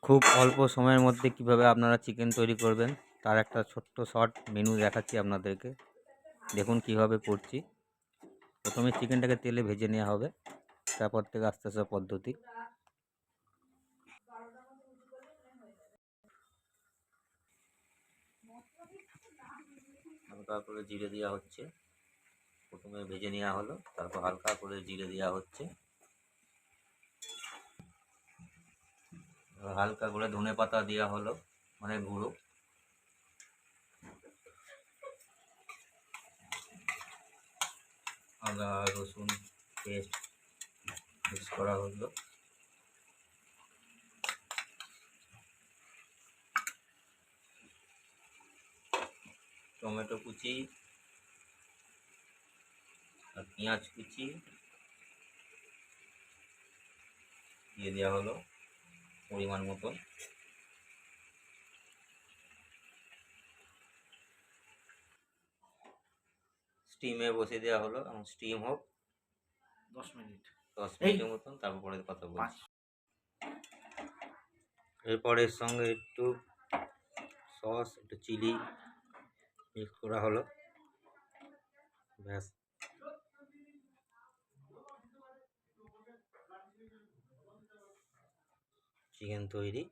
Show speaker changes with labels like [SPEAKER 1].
[SPEAKER 1] খুব অল্প সময়ের মধ্যে কিভাবে আপনারা চিকেন তৈরি করবেন তার একটা ছোট্ট শর্ট মেনু দেখাচ্ছি আপনাদেরকে। দেখুন কিভাবে করছি। প্রথমে চিকেনটাকে তেলে ভেজে নেওয়া হবে, তারপর থেকে আস্তে আস্তে পদ্ধতি। হালকা করে জিরে দেওয়া হচ্ছে, প্রথমে ভেজে নেওয়া হলো, তারপর হালকা করে জিরে দেওয়া হচ্ছে, হালকা করে ধনে পাতা দেওয়া হলো, মানে গুঁড়ো। আদা রসুন পেস্ট মিক্স করা হলো, টমেটো কুচি আর পেঁয়াজ কুচি দিয়ে দেওয়া হলো পরিমাণ মতো। স্টিমে বসিয়ে দেওয়া হলো এবং স্টিম হোক 10 মিনিটের মতন, তারপরে কথা বলছি। এরপর এর সঙ্গে একটু সস, একটু চিলি মিক্স করা হলো, ব্যাস চিকেন তৈরি।